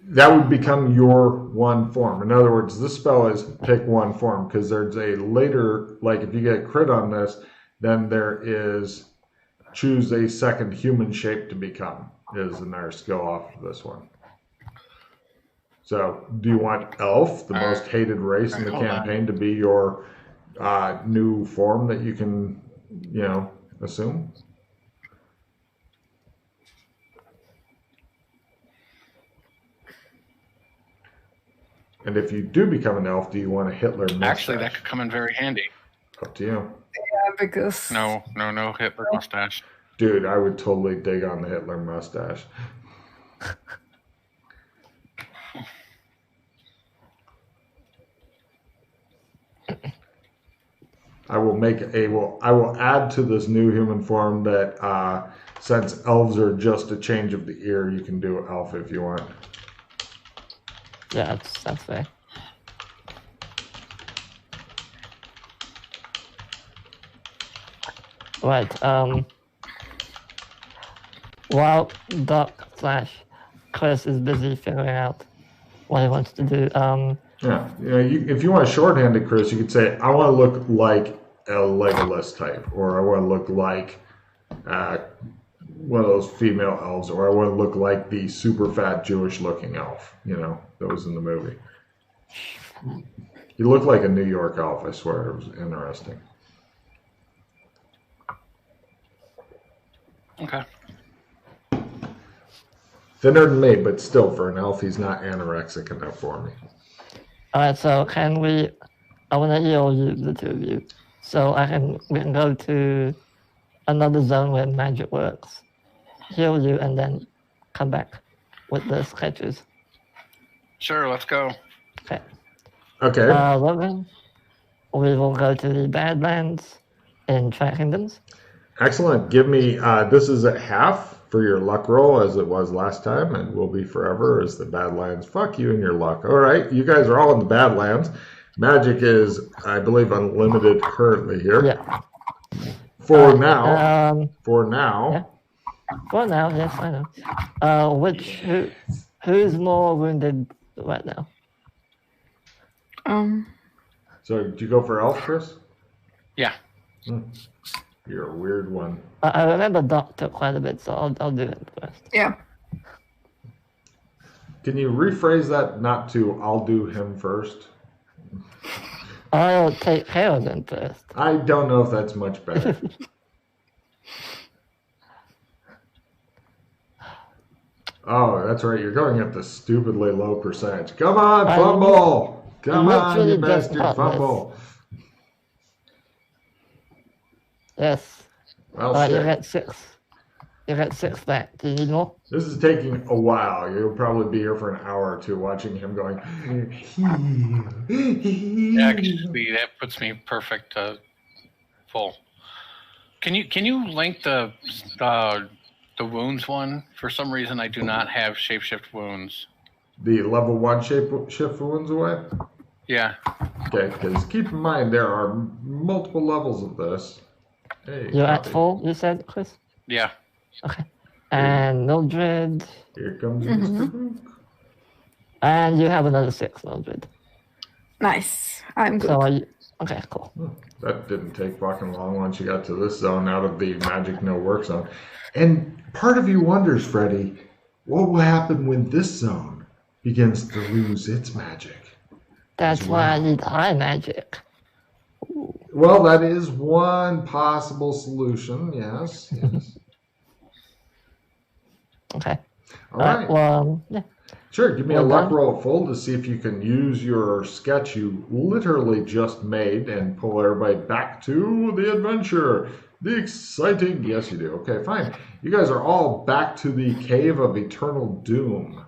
That would become your one form. In other words, this spell is pick one form because there's a later, like if you get a crit on this, then there is choose a second human shape to become is another skill off of this one. So do you want elf, the most hated race in the Hold on. campaign, to be your new form that you can, assume? And if you do become an elf, do you want a Hitler mustache? actually that could come in very handy. Up to you. Yeah, because No Hitler mustache. Dude, I would totally dig on the Hitler mustache. I will add to this new human form that since elves are just a change of the ear, you can do elf if you want. Yeah, that's fair. Right, while Doc/Chris is busy figuring out what he wants to do, Yeah, if you want to shorthand it, Chris, you could say, I want to look like a Legolas type, or I want to look like one of those female elves, or I want to look like the super fat Jewish looking elf, that was in the movie. He looked like a New York elf, I swear. It was interesting. Okay. Thinner than me, but still, for an elf, he's not anorexic enough for me. alright, so I want to heal you, the two of you. So we can go to another zone where magic works, heal you, and then come back with the sketches. Sure, let's go. Okay. Okay. Logan, we will go to the Badlands in Tri Kingdoms. Excellent. Give me, this is at half for your luck roll as it was last time and will be forever as the Badlands. Fuck you and your luck. All right. You guys are all in the Badlands. Magic is, I believe, unlimited currently here. Yeah. For now. Yeah. For now. Yeah. For now, yes, I know. Who's more wounded right now? So, did you go for elf, Chris? Yeah. You're a weird one. I remember Doc took quite a bit, so I'll do it first. Yeah. Can you rephrase that not to I'll do him first? I'll take care of him first. I don't know if that's much better. Oh, that's right. You're going at the stupidly low percentage. Come on, fumble! Come on, you bastard, fumble! Yes. Well, You shit. got 6. You got 6 back. Do you need more? This is taking a while. You'll probably be here for an hour or two watching him going. Actually, that puts me perfect full. Can you link the wounds one? For some reason, I do not have shapeshift wounds. The level 1 shift wounds away? Yeah. Okay, because keep in mind there are multiple levels of this. Hey, You're at copy. 4, you said, Chris? Yeah. Okay. And Mildred. Here comes Mr. Luke. And you have another 6, Mildred. Nice. I'm good. So are you... Okay, cool. That didn't take fucking long once you got to this zone out of the magic no work zone. And part of you wonders, Freddy, what will happen when this zone begins to lose its magic? That's why I need high magic. Well, that is one possible solution, yes. Okay. All right. Well, yeah. Sure, give me a Well luck done. roll at full to see if you can use your sketch you literally just made and pull everybody back to the adventure. The exciting... Yes, you do. Okay, fine. You guys are all back to the Cave of Eternal Doom.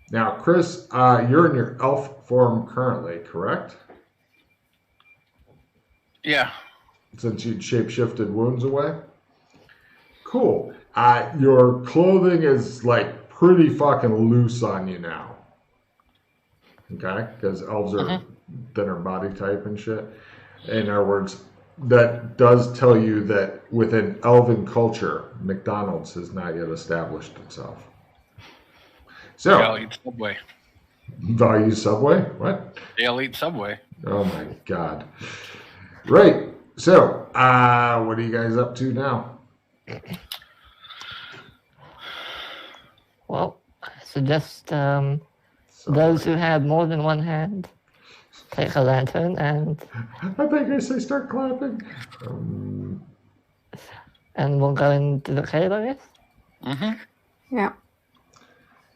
Now, Chris, you're in your elf form currently, correct? Yeah. Since you'd shape-shifted wounds away? Cool. Your clothing is, like, pretty fucking loose on you now. Okay? Because elves are thinner body type and shit. In other words, that does tell you that within elven culture, McDonald's has not yet established itself. So, They'll eat Subway. value Subway? What? They'll eat Subway. Oh my god. Right. So, what are you guys up to now? Well, I suggest those who have more than one hand take a lantern and I say start clapping. we'll go into the cave, I guess. Mm-hmm. Yeah.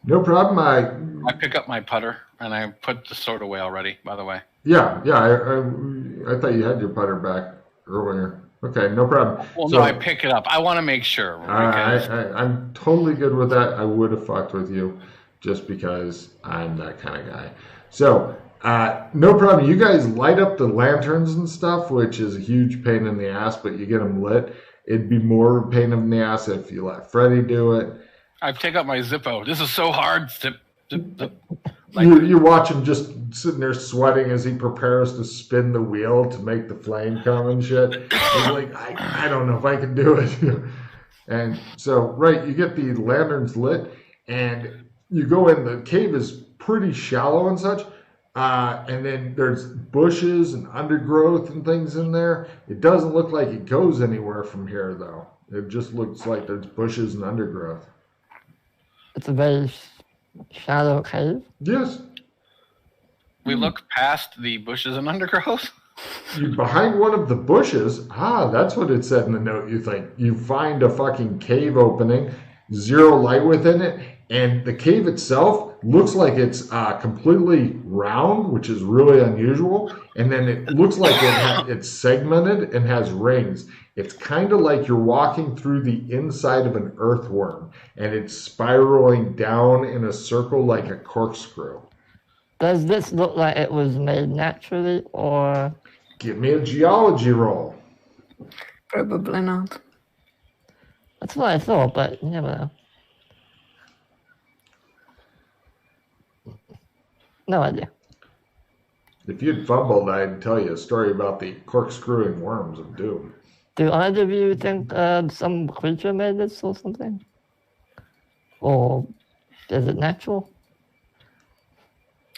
No problem. I pick up my putter and I put the sword away already, by the way. Yeah. I thought you had your putter back earlier. Okay, no problem. Well, So, no, I pick it up. I want to make sure. Because I'm totally good with that. I would have fucked with you just because I'm that kind of guy. So, no problem. You guys light up the lanterns and stuff, which is a huge pain in the ass, but you get them lit. It'd be more of a pain in the ass if you let Freddy do it. I pick up my Zippo. This is so hard. Zip, zip, zip. Like, You watch him just sitting there sweating as he prepares to spin the wheel to make the flame come and shit. He's like, I don't know if I can do it. And so, right, you get the lanterns lit, and you go in. The cave is pretty shallow and such. And then there's bushes and undergrowth and things in there. It doesn't look like it goes anywhere from here, though. It just looks like there's bushes and undergrowth. It's a very shallow cave. Yes. we look past the bushes and undergrowth. You behind one of the bushes. That's what it said in the note. You think you find a fucking cave opening, zero light within it, and the cave itself looks like it's completely round, which is really unusual. And then it looks like it's segmented and has rings. It's kind of like you're walking through the inside of an earthworm, and it's spiraling down in a circle like a corkscrew. Does this look like it was made naturally, or? Give me a geology roll. Probably not. That's what I thought, but you never know. No idea. If you'd fumbled, I'd tell you a story about the corkscrewing worms of doom. Do either of you think some creature made this or something? Or is it natural?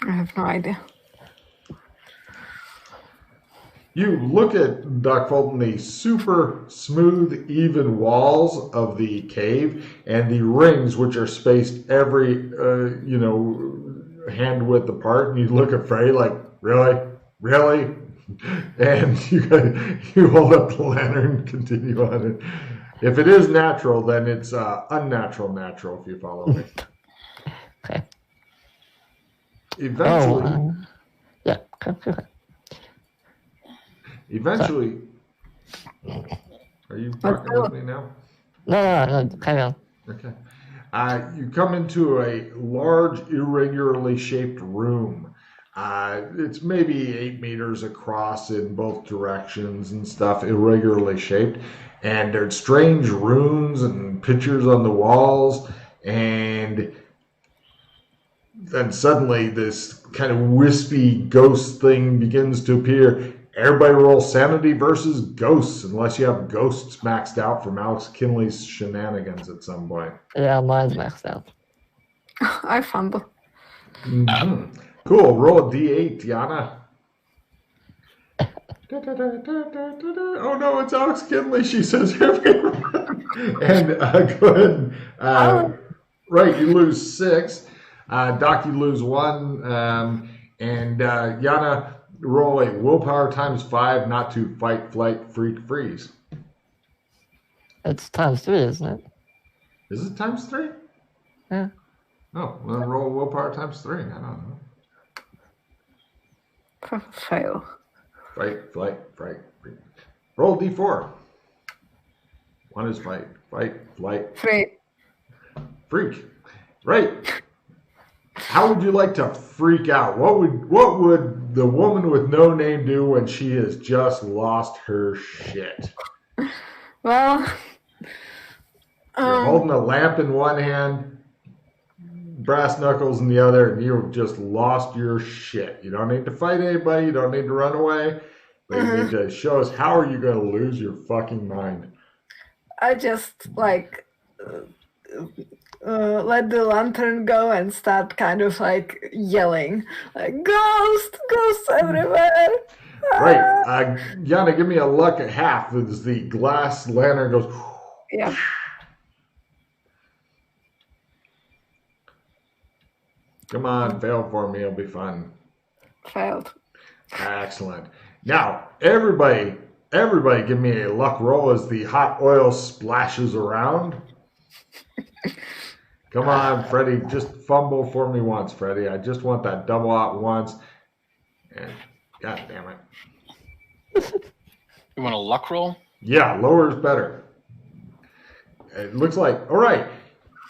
I have no idea. You look at, Doc Fulton, the super smooth, even walls of the cave and the rings, which are spaced every, hand width apart. And you look at Frey like, really? Really? And you hold up the lantern and continue on it. If it is natural, then it's unnatural natural, if you follow me. Okay. Eventually, yeah. Okay. Eventually, are you talking with me now? No, carry on. Okay. You come into a large, irregularly shaped room. It's maybe 8 meters across in both directions and stuff, irregularly shaped. And there's strange runes and pictures on the walls. And then suddenly this kind of wispy ghost thing begins to appear. Everybody roll sanity versus ghosts, unless you have ghosts maxed out from Alex Kinley's shenanigans at some point. Yeah, mine's maxed out. I fumble. Mm-hmm. Cool. Roll a d8, Yana. Oh no, it's Alex Kinley, she says. And go ahead. Right, you lose 6. Doc, you lose 1. And Yana, roll a willpower times 5 not to fight, flight, freak, freeze. It's times 3, isn't it? Is it times 3? Yeah. Oh, then roll willpower times 3. I don't know. Fail. Fight, flight, freak. Roll d4. 1 is fight, flight, 3. freak. Right. How would you like to freak out? What would the woman with no name do when she has just lost her shit? Well, You're holding a lamp in one hand, brass knuckles in the other, and you've just lost your shit. You don't need to fight anybody. You don't need to run away. But you need to show us how are you going to lose your fucking mind. I just let the lantern go and start kind of yelling, like ghosts everywhere. Right. Yana, give me a luck at half as the glass lantern goes. Yeah. Come on, fail for me. It'll be fun. Failed. Excellent. Now, everybody give me a luck roll as the hot oil splashes around. Come on, Freddie. Just fumble for me once, Freddie. I just want that double out once. And God damn it. You want a luck roll? Yeah, lower is better. It looks like, all right.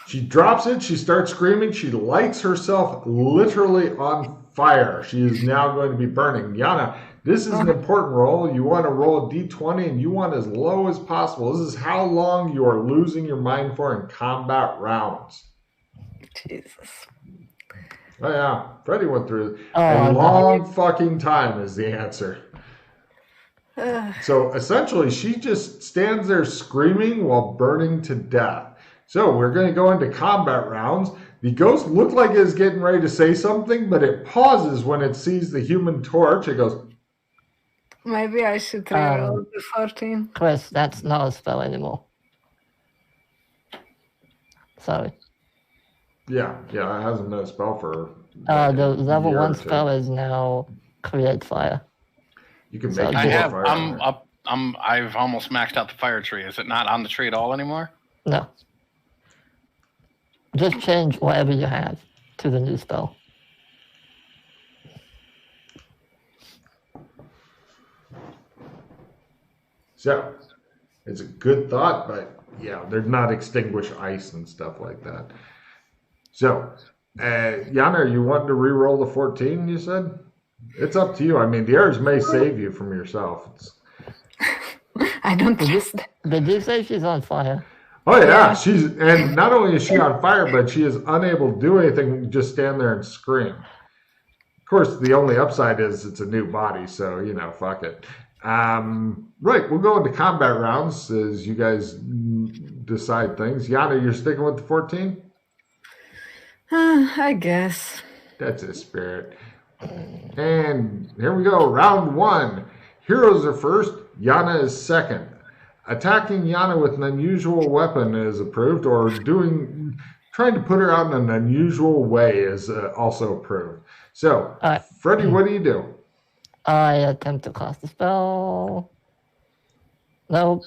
She drops it. She starts screaming. She lights herself literally on fire. She is now going to be burning. Yana, this is an important roll. You want to roll a d20 and you want as low as possible. This is how long you are losing your mind for in combat rounds. Jesus. Oh, yeah. Freddie went through a long fucking time is the answer. So essentially, she just stands there screaming while burning to death. So we're going to go into combat rounds. The ghost looked like it was getting ready to say something, but it pauses when it sees the human torch. It goes, Maybe I should reroll the 14. Chris, that's not a spell anymore. Sorry. Yeah, it hasn't been a spell for the level year 1 or two. spell is now Create Fire. You can So make I more have. fire. I'm up. I've almost maxed out the fire tree. Is it not on the tree at all anymore? No. Just change whatever you have to the new spell. So It's a good thought, but yeah, they're not extinguish ice and stuff like that. So, Yana, are you wanting to re-roll the 14? You said it's up to you. I mean, the errors may save you from yourself. I don't trust them. Did you say she's on fire? Oh yeah, Yeah. she's and not only is she on fire, but she is unable to do anything. Just stand there and scream. Of course, the only upside is it's a new body, so fuck it. Right, we'll go into combat rounds as you guys decide things. Yana, you're sticking with the 14? I guess. That's a spirit. And here we go, round 1. Heroes are first, Yana is second. Attacking Yana with an unusual weapon is approved, or trying to put her out in an unusual way is also approved. So, Freddy, what do you do? I attempt to cast a spell. Nope.